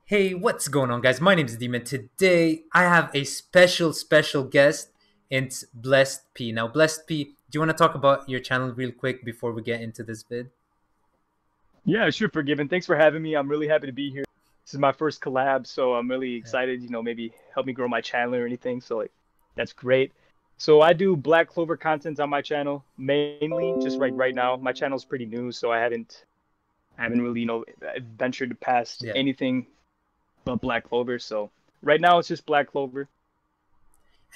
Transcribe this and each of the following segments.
Hey, what's going on, guys? My name is Demon. Today, I have a special guest. It's Blessed P. Now, Blessed P, do you want to talk about your channel real quick before we get into this vid? Yeah, sure, Forgiven. Thanks for having me. I'm really happy to be here. This is my first collab, so I'm really Yeah. excited, maybe help me grow my channel or anything. So like that's great. So I do Black Clover content on my channel mainly, just right now. My channel's pretty new, so I haven't really, ventured past Yeah. anything but Black Clover. So right now it's just Black Clover,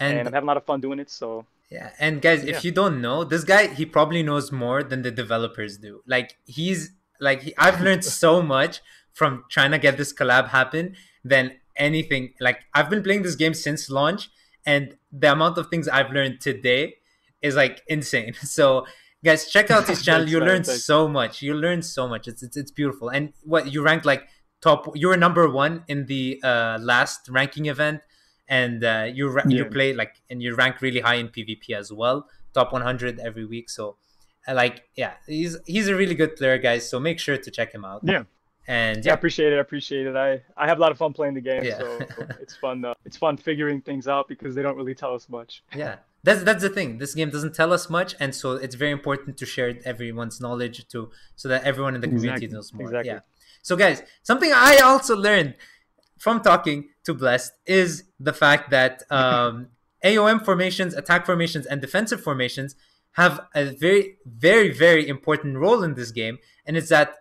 and And I'm having a lot of fun doing it. So yeah, and guys, yeah. if you don't know, this guy, he probably knows more than the developers do. I've learned so much from trying to get this collab happen than anything. Like, I've been playing this game since launch, and the amount of things I've learned today is like insane. So, guys, check out his channel. Thanks, You man. learn Thanks. so much. You learn so much. It's beautiful. And what you rank like top? You were number one in the last ranking event, and you Yeah. play like, and you rank really high in PvP as well, top 100 every week. So, yeah, he's a really good player, guys. So make sure to check him out. Yeah. And Yeah, I yeah, appreciate it. I appreciate it. I have a lot of fun playing the game, yeah, so it's fun. It's fun figuring things out because they don't really tell us much. yeah. That's the thing. This game doesn't tell us much, and so it's very important to share everyone's knowledge to so that everyone in the community Exactly. knows more. Yeah. Exactly. So, guys, something I also learned from talking to Blessed is the fact that AOM formations, attack formations, and defensive formations have a very important role in this game. And it's that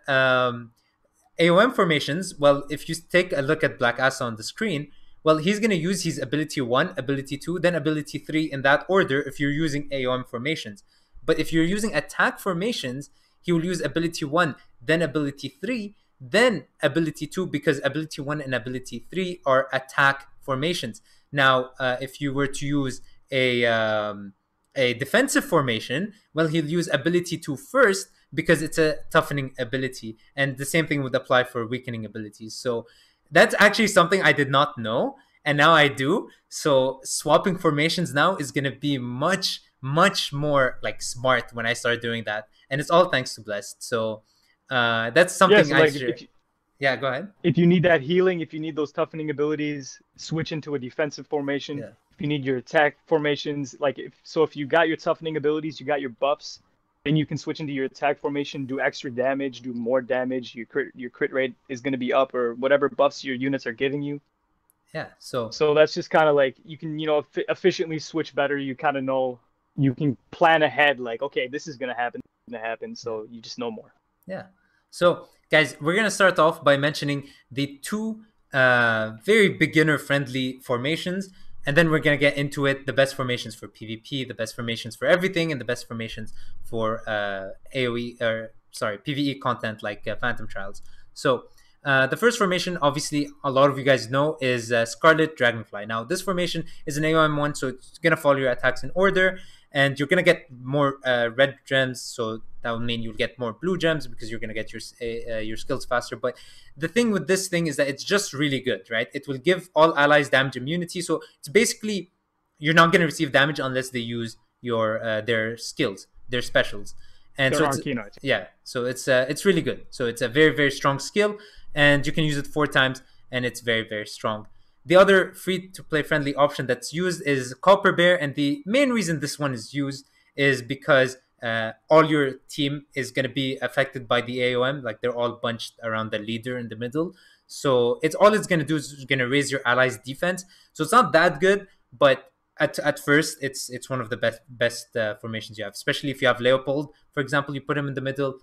AOM formations, well, if you take a look at Black Asa on the screen, well, he's going to use his ability 1, ability 2, then ability 3 in that order if you're using AOM formations. But if you're using attack formations, he will use ability 1, then ability 3, then ability 2, because ability 1 and ability 3 are attack formations. Now, if you were to use a defensive formation, well, he'll use ability 2 first because it's a toughening ability. And the same thing would apply for weakening abilities. So that's actually something I did not know. And now I do. So swapping formations now is going to be much more like smart when I start doing that. And it's all thanks to Blessed. So that's Yeah. something So I like share. Yeah, go ahead. if you need that healing, if you need those toughening abilities, switch into a defensive formation. Yeah. If you need your attack formations, if you got your toughening abilities, you got your buffs, then you can switch into your attack formation, do extra damage, do more damage. Your crit rate is going to be up, or whatever buffs your units are giving you. Yeah. So So that's just kind of like you can, efficiently switch better. You kind of know you can plan ahead, like, okay, this is gonna happen, yeah. so you just know more. Yeah. So, guys, we're going to start off by mentioning the two very beginner friendly formations. And then we're going to get into it, the best formations for PvP, the best formations for everything, and the best formations for PvE content like Phantom Trials. So, the first formation, obviously, a lot of you guys know, is Scarlet Dragonfly. Now, this formation is an AOM one, so it's going to follow your attacks in order, and you're going to get more red gems, so that will mean you'll get more blue gems because you're going to get your skills faster. But the thing with this thing is that it's just really good, right? It will give all allies damage immunity, so it's basically you're not going to receive damage unless they use their skills, their specials. And They're so it's arcane arts. yeah, so it's really good. So it's a very strong skill, and you can use it 4 times, and it's very strong. The other free to play friendly option that's used is Copper Bear, and the main reason this one is used is because all your team is going to be affected by the AOM, like they're all bunched around the leader in the middle. So it's going to do is going to raise your allies' defense. So it's not that good, but at first it's one of the best formations you have, especially if you have Leopold, for example. You put him in the middle,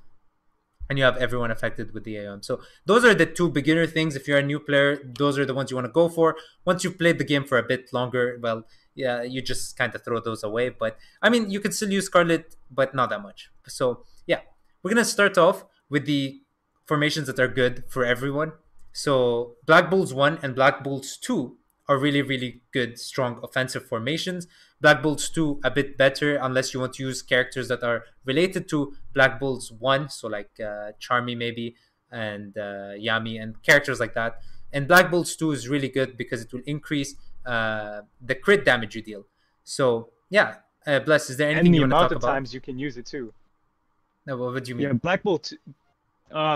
and you have everyone affected with the AOM. So those are the two beginner things. If you're a new player, those are the ones you want to go for. Once you've played the game for a bit longer, well, yeah, you just kind of throw those away. But I mean, you can still use Scarlet, but not that much. So yeah, we're gonna start off with the formations that are good for everyone. So Black Bulls 1 and Black Bulls 2 are really good, strong offensive formations. Black Bulls 2 a bit better unless you want to use characters that are related to Black Bulls 1, so like Charmy maybe, and Yami, and characters like that. And Black Bulls 2 is really good because it will increase the crit damage you deal. So yeah, Bless, is there And anything the you want to amount talk of about? times you can use it too. No, what would you Yeah, mean? Black Bolt.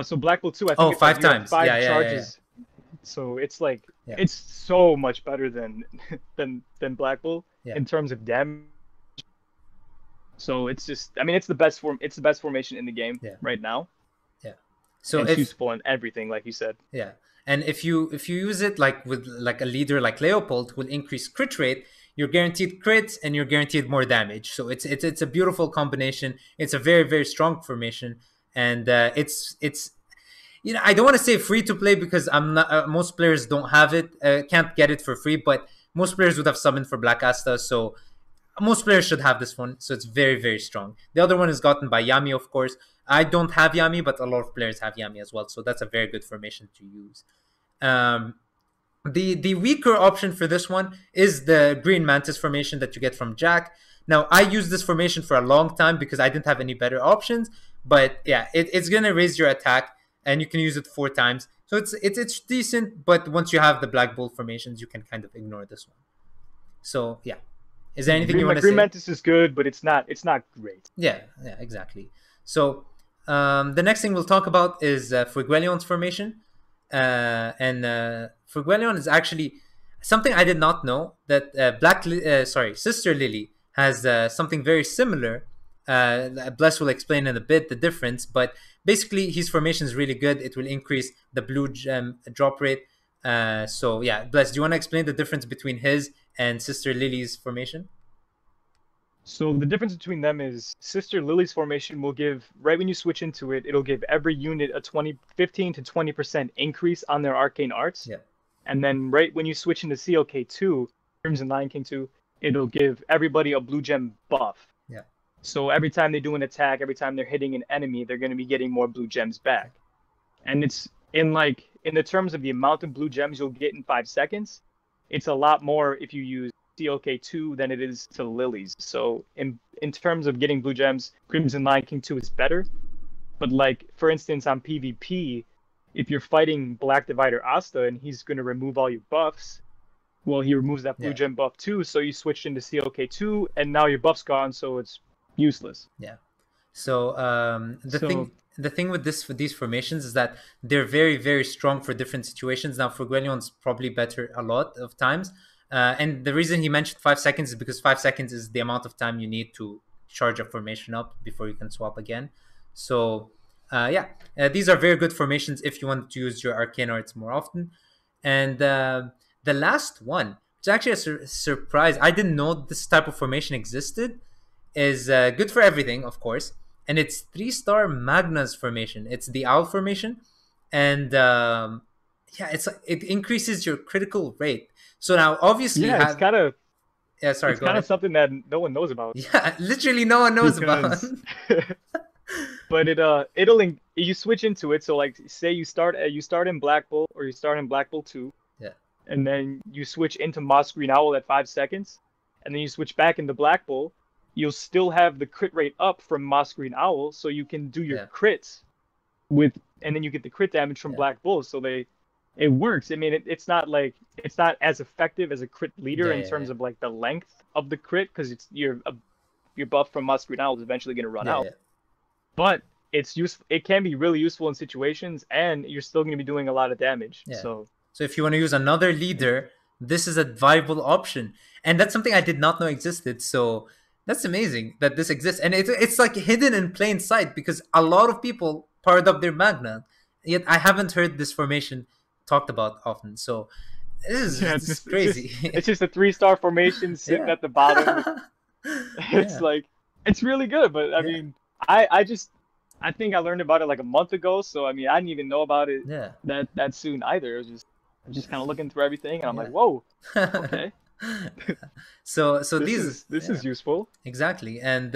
So Black Bolt 2, I Oh, think it's like five you have times. five Yeah. charges. So it's like Yeah. it's so much better than than Black Bull Yeah. in terms of damage. So it's just, I mean, it's the best form. It's the best formation in the game Yeah. right now, Yeah. and So it's if useful in everything, like you said. Yeah. And if you use it like with like a leader like Leopold who will increase crit rate, you're guaranteed crits and you're guaranteed more damage. So it's a beautiful combination. It's a very very strong formation, and it's I don't want to say free to play because I'm not most players don't have it, can't get it for free, but most players would have summoned for Black Asta, so most players should have this one. So it's very very strong. The other one is gotten by Yami, of course. I don't have Yami, but a lot of players have Yami as well, so that's a very good formation to use. Um, the weaker option for this one is the Green Mantis formation that you get from Jack. Now, I used this formation for a long time because I didn't have any better options. But yeah, it's gonna raise your attack, and you can use it 4 times. So it's decent. But once you have the Black Bull formations, you can kind of ignore this one. So yeah, is there anything you want to Green say? Mantis is good, but it's not great. Yeah, yeah, exactly. So the next thing we'll talk about is Fueguelion's formation. Fueguelion is actually something I did not know, that Sister Lily has something very similar. Bless will explain in a bit the difference, but basically his formation is really good. It will increase the blue gem drop rate. So yeah, Bless, do you want to explain the difference between his and Sister Lily's formation? So the difference between them is Sister Lily's formation will give, right when you switch into it, it'll give every unit a 15 to 20% increase on their arcane arts. Yeah. And then right when you switch into CLK2, Crimson Lion King 2, it'll give everybody a blue gem buff. Yeah. So every time they do an attack, every time they're hitting an enemy, they're going to be getting more blue gems back. And it's in the terms of the amount of blue gems you'll get in 5 seconds, it's a lot more if you use CLK2 than it is to Lily's. So in terms of getting blue gems, Crimson Lion King 2 is better. But like, for instance, on PvP, if you're fighting Black Divider Asta and he's going to remove all your buffs, well, he removes that blue gem buff too, so you switched into CLK2, and now your buff's gone, so it's useless. Yeah. So the thing with these formations is that they're very very strong for different situations. Now, Fueguelion's probably better a lot of times, and the reason he mentioned 5 seconds is because 5 seconds is the amount of time you need to charge a formation up before you can swap again. So these are very good formations if you want to use your arcane arts more often. And the last one, which is actually a surprise, I didn't know this type of formation existed, is good for everything, of course. And it's 3-star Magna's formation. It's the Owl formation. And it increases your critical rate. So now, obviously, it's kind of go ahead. something that no one knows about. Yeah, literally no one knows about. But you switch into it. So like, say you start in Black Bull, or you start in Black Bull 2. Yeah. And then you switch into Moss Green Owl at 5 seconds, and then you switch back into Black Bull. You'll still have the crit rate up from Moss Green Owl, so you can do your crits and then you get the crit damage from Black Bull. So it works. I mean, it's not as effective as a crit leader in terms of like the length of the crit, because it's your buff from Moss Green Owl is eventually going to run out. But it's useful. It can be really useful in situations, and you're still going to be doing a lot of damage. Yeah. So if you want to use another leader, this is a viable option, and that's something I did not know existed. So that's amazing that this exists, and it's like hidden in plain sight because a lot of people powered up their Magna, yet I haven't heard this formation talked about often. So this is crazy. It's just a 3-star formation sitting at the bottom. It's like, it's really good, but I mean, I think I learned about it like a month ago, so I mean, I didn't even know about it that soon either. It was just kind of looking through everything, and I'm like, whoa, okay. so this is useful. Exactly. And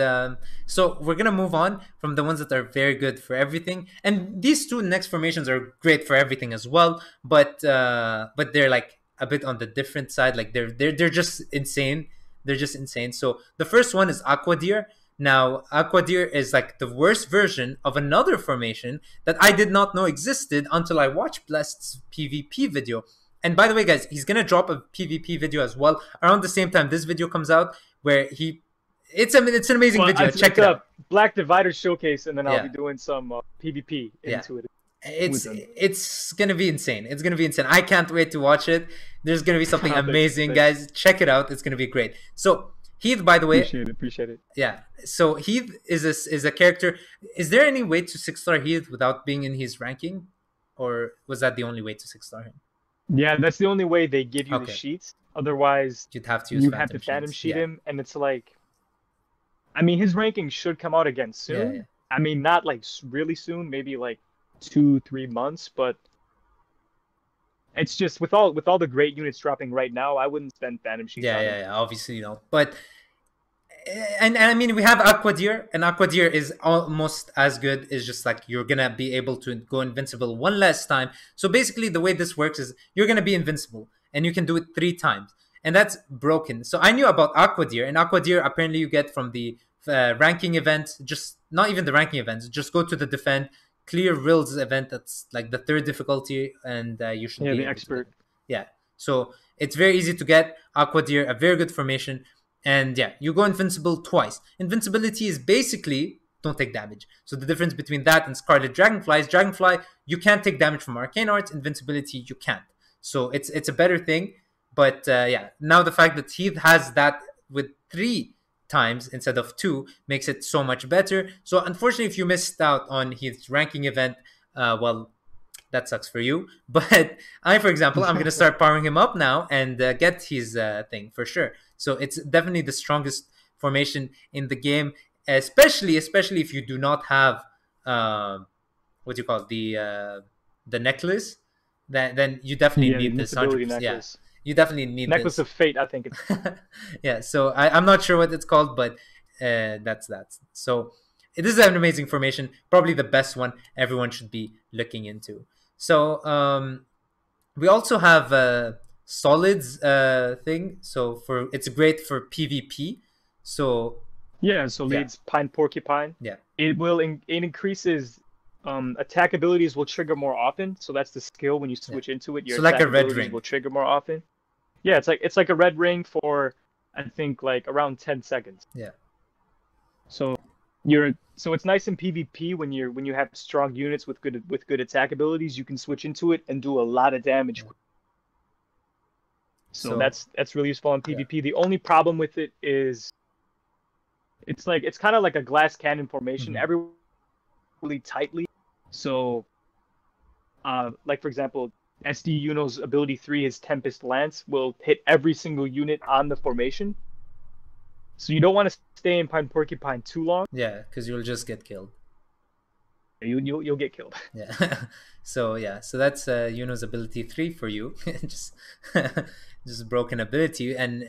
so we're gonna move on from the ones that are very good for everything, and these two next formations are great for everything as well, but they're like a bit on the different side. Like they're just insane. They're just insane. So the first one is Aqua Deer. Now, Aqua Deer is like the worst version of another formation that I did not know existed until I watched Blessed's PvP video. And by the way, guys, he's gonna drop a PvP video as well around the same time this video comes out, where it's an amazing video. Check it out. Black Divider Showcase, and then I'll be doing some PvP into it. with them. It's gonna be insane. It's gonna be insane. I can't wait to watch it. There's gonna be something Thanks, amazing, thanks. guys. Check it out. It's gonna be great. So Heath, by the way, Appreciate it. Appreciate it. yeah. So Heath is a character. Is there any way to 6-star Heath without being in his ranking, or was that the only way to 6-star him? Yeah, that's the only way they give you the Okay, sheets. Otherwise, you'd have to use you have to Phantom Phantom Sheets. sheet Yeah, him, and it's like, I mean, his ranking should come out again yeah, yeah. soon. I mean, not like really soon, maybe like 2, 3 months, but it's just with all the great units dropping right now, I wouldn't spend Phantom sheets Yeah, on yeah, him. yeah. Obviously, but and I mean we have Aqua Deer, and Aqua Deer is almost as good. It's just like you're gonna be able to go invincible one last time. So basically, the way this works is you're gonna be invincible, and you can do it 3 times, and that's broken. So I knew about Aqua Deer, and Aqua Deer apparently you get from the ranking event. Just not even the ranking events. Just go to the defend clear Rills event. That's like the 3rd difficulty, and you should Yeah, be the able to get expert. it. Yeah. So it's very easy to get Aqua Deer, a very good formation. And yeah, you go invincible twice. Invincibility is basically don't take damage. So the difference between that and Scarlet Dragonfly is Dragonfly, you can't take damage from Arcane Arts. Invincibility, you can't. So it's a better thing. But yeah, now the fact that Heath has that with 3 times instead of 2 makes it so much better. So unfortunately, if you missed out on his ranking event, well, that sucks for you. But I, for example, I'm gonna start powering him up now and get his thing for sure. So it's definitely the strongest formation in the game, especially if you do not have what do you call it, the necklace. Then you definitely Yeah, the need this 100%. invincibility Yeah, necklace. you definitely need Necklace this. of Fate, I think it's Yeah, so I'm not sure what it's called, but that's that. So this is an amazing formation, probably the best one everyone should be looking into. So we also have solids thing. So for it's great for PvP. So yeah, so yeah, leads Pine Porcupine. yeah. It increases attack abilities will trigger more often. So that's the skill when you Yeah. switch into it, your So like attack a red abilities ring. will trigger more often. Yeah, it's like a red ring for I think like around 10 seconds. Yeah. So so it's nice in PvP when you have strong units with good attack abilities, you can switch into it and do a lot of damage. So So that's really useful in yeah. PvP. The only problem with it is it's kind of like a glass cannon formation, Mhm. every really tightly. So like for example, SD Uno's ability 3, his Tempest Lance, will hit every single unit on the formation. So you don't want to stay in Pine Porcupine too long. Yeah, because you'll just get killed. You'll get killed. Yeah. So yeah, so that's Yuno's ability 3 for you. just just broken ability. And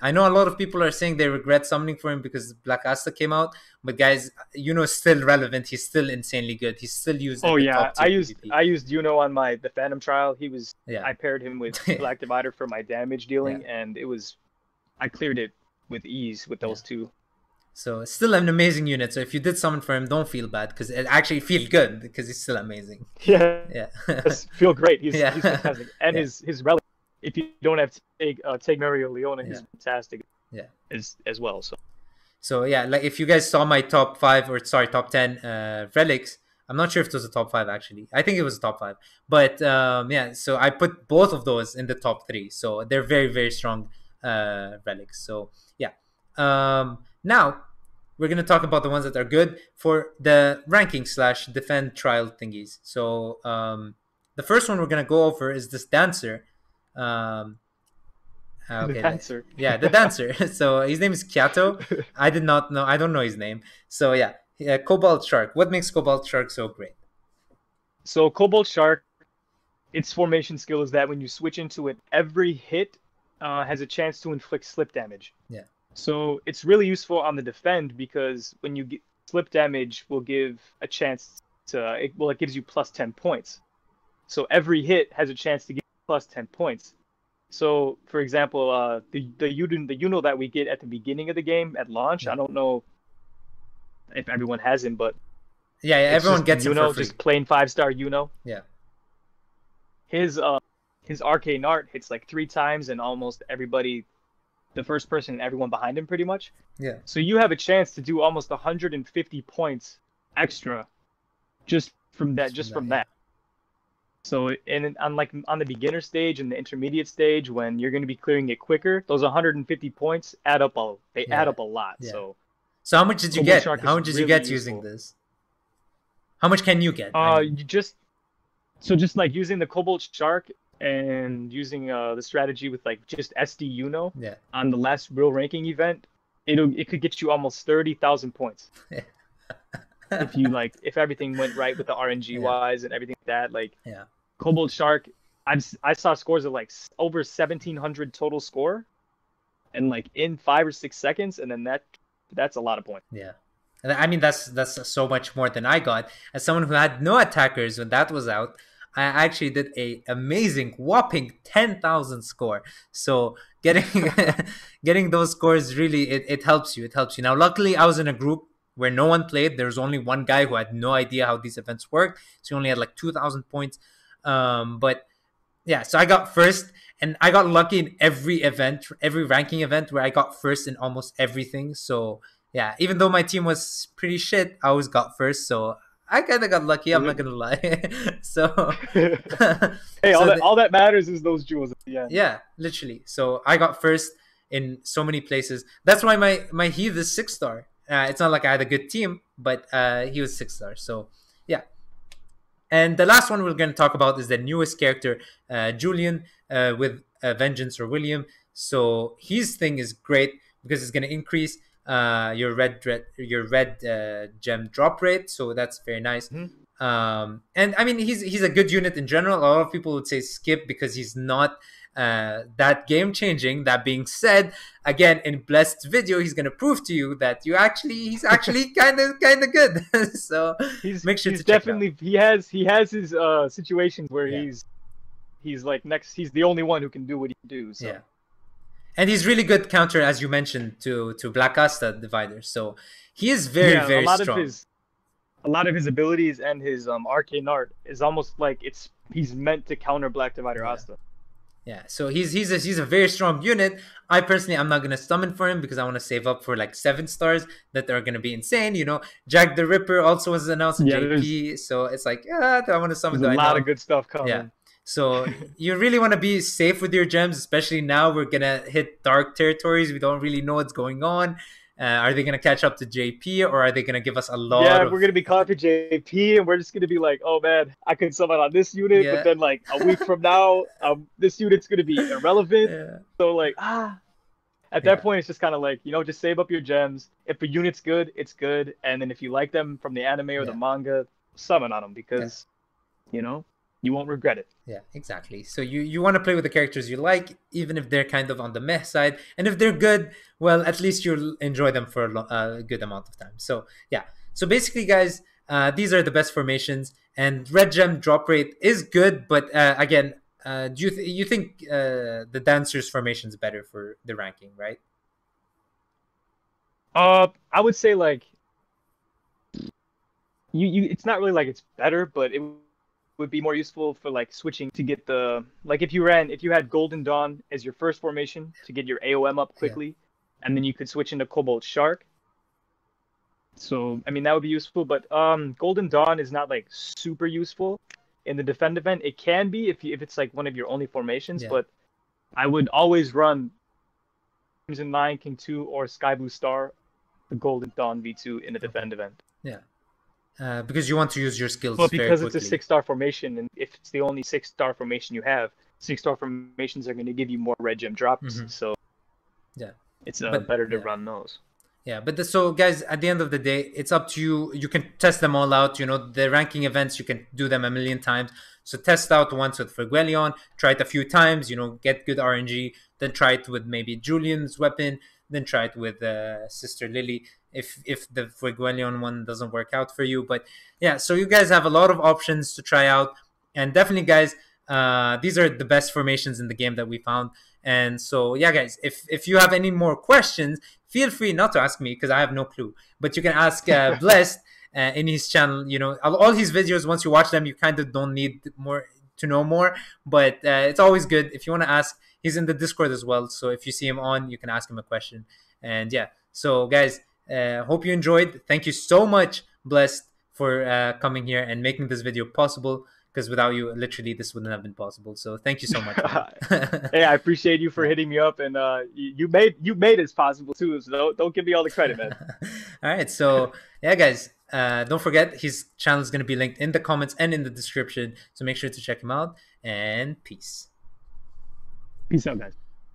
I know a lot of people are saying they regret summoning for him because Black Asta came out. But guys, Yuno's still relevant. He's still insanely good. He's still used Oh in the yeah, top tier PvP. I used Uno on the Phantom trial. Yeah. I paired him with Black Divider for my damage dealing, and I cleared it with ease with those two. So it's still an amazing unit. So if you did summon for him, don't feel bad because it actually feels good because he's still amazing. Yeah, Yeah. feel great. He's Yeah. fantastic, and Yeah. his relic. If you don't have Take Mario Leona, he's Yeah. fantastic. Yeah. As well. So yeah, like if you guys saw my top 5 or sorry top 10 relics, I'm not sure if it was a top 5 actually. I think it was a top 5, but yeah. So I put both of those in the top 3. So they're very strong relics. So yeah. Now we're gonna talk about the ones that are good for the ranking / defend trial thingies. So the first one we're gonna go over is this dancer. Okay, The dancer. yeah, the dancer. So his name is Kyato. I did not know. I don't know his name. So yeah, Cobalt Shark. What makes Cobalt Shark so great? So Cobalt Shark, its formation skill is that when you switch into it, every hit has a chance to inflict slip damage. Yeah. So it's really useful on the defend because when you get slip damage will give a chance to it gives you plus 10 points. So every hit has a chance to give you plus 10 points. So for example, the Uno that we get at the beginning of the game at launch, I don't know if everyone has him, but yeah, everyone gets him for free. Just plain 5-star Uno. Yeah. His arcane art hits like 3 times and almost everybody, the first person and everyone behind him pretty much. Yeah. So you have a chance to do almost 150 points extra just from that. So on the beginner stage and the intermediate stage, when you're going to be clearing it quicker, those 150 points add Yeah, up a lot. yeah. So So how much did you Cobalt get? Shark How is much did you really get using useful. this? How much can you get? I mean, You just so just like using the Cobalt Shark and using the strategy with like just SD Uno yeah. on the last real ranking event, it could get you almost 30,000 points if you like if everything went right with the RNG Yeah, wise and everything like that. Like yeah, Cobalt Shark, I saw scores of like over 1,700 total score, and like in 5 or 6 seconds, and then that's a lot of points. yeah. And I mean, that's so much more than I got. As someone who had no attackers when that was out, I actually did a amazing, whopping 10,000 score. So getting getting those scores really it helps you. It helps you. Now, luckily, I was in a group where no one played. There was only one guy who had no idea how these events work, so he only had like 2,000 points. But yeah, so I got first, and I got lucky in every event, every ranking event where I got first in almost everything. So yeah, even though my team was pretty shit, I always got first. So I kind of got lucky. I'm not gonna lie. So, Hey, so all that matters is those jewels at the end. yeah, literally. So I got first in so many places. That's why my Heath is 6 star. It's not like I had a good team, but he was 6 star. So yeah, and the last one we're going to talk about is the newest character, Julian, with Vengeance or William. So his thing is great because it's going to increase your red gem drop rate. So that's very nice. Mhm. And I mean, he's a good unit in general. A lot of people would say skip because he's not that game changing. That being said, again in Blessed's video, he's gonna prove to you that he's actually kind of good. So make sure He's to check it out. definitely he has his situations where Yeah, he's like he's the only one who can do what he can do. yeah, So and he's really good counter as you mentioned to Black Asta divider. So he is very yeah, very strong. a lot of his abilities and his arcane art is almost like he's meant to counter Black Divider Yeah. Asta. Yeah, so he's a very strong unit. I personally I'm not gonna summon for him because I want to save up for like 7 stars that are gonna be insane. You know, Jack the Ripper also was announced in Yeah, JP, so it's like, do I want to summon? there's a Do I lot of not? good stuff Yeah. coming. So you really want to be safe with your gems, especially now we're gonna hit dark territories. We don't really know what's going on. Are they gonna catch up to JP or are they gonna give us a lot Yeah, of we're gonna be caught to JP, and we're just gonna be like, oh man, I could summon on this unit, but yeah, then like a week from now, this unit's gonna be irrelevant. yeah, So like, at that yeah, point, it's just kind of like, just save up your gems. If a unit's good, it's good, and then if you like them from the anime or the yeah, manga, summon on them yeah. because you won't regret it. Yeah, exactly. So you want to play with the characters you like, even if they're kind of on the meh side, and if they're good, well, at least you'll enjoy them for a good amount of time. So yeah. So basically, guys, these are the best formations, and red gem drop rate is good, but again, do you think the dancers formation is better for the ranking, right? I would say like it's not really like it's better, but it would be more useful for like switching to get the like if you had Golden Dawn as your first formation to get your AOM up Yeah, quickly, and then you could switch into Cobalt Shark. So I mean that would be useful, but Golden Dawn is not like super useful in the defend event. It can be if it's like one of your only formations, yeah, but I would always run Crimson Lion King 2 or Sky Blue Star, the Golden Dawn V2 in the okay, defend event. yeah. Because you want to use your skills But very because it's a quickly. 6-star formation, and if it's the only 6-star formation you have, 6-star formations are going to give you more red gem drops. Hmm. So Yeah, it's but better to yeah. run those. Yeah, but so guys, at the end of the day, it's up to you. You can test them all out. You know, the ranking events, you can do them a million times. So test out once with Ferguelion, try it a few times, get good RNG, then try it with maybe Julian's weapon, then try it with Sister Lily if the Ferguelion one doesn't work out for you. But yeah, so you guys have a lot of options to try out. And definitely, guys, these are the best formations in the game that we found. And so, yeah, guys, if you have any more questions, feel free not to ask me because I have no clue. But you can ask Blessed in his channel. All his videos. Once you watch them, you kind of don't need more to know more. But it's always good if you want to ask. He's in the Discord as well. So if you see him on, you can ask him a question. And yeah, so guys, hope you enjoyed. Thank you so much, Blessed, for coming here and making this video possible. because without you, literally, this wouldn't have been possible. So thank you so much, man. Hey, I appreciate you for Yeah. hitting me up, and you made it possible too. So don't give me all the credit, man. All right. So, yeah, guys, don't forget his channel is going to be linked in the comments and in the description. So make sure to check him out. And peace. Peace out, guys.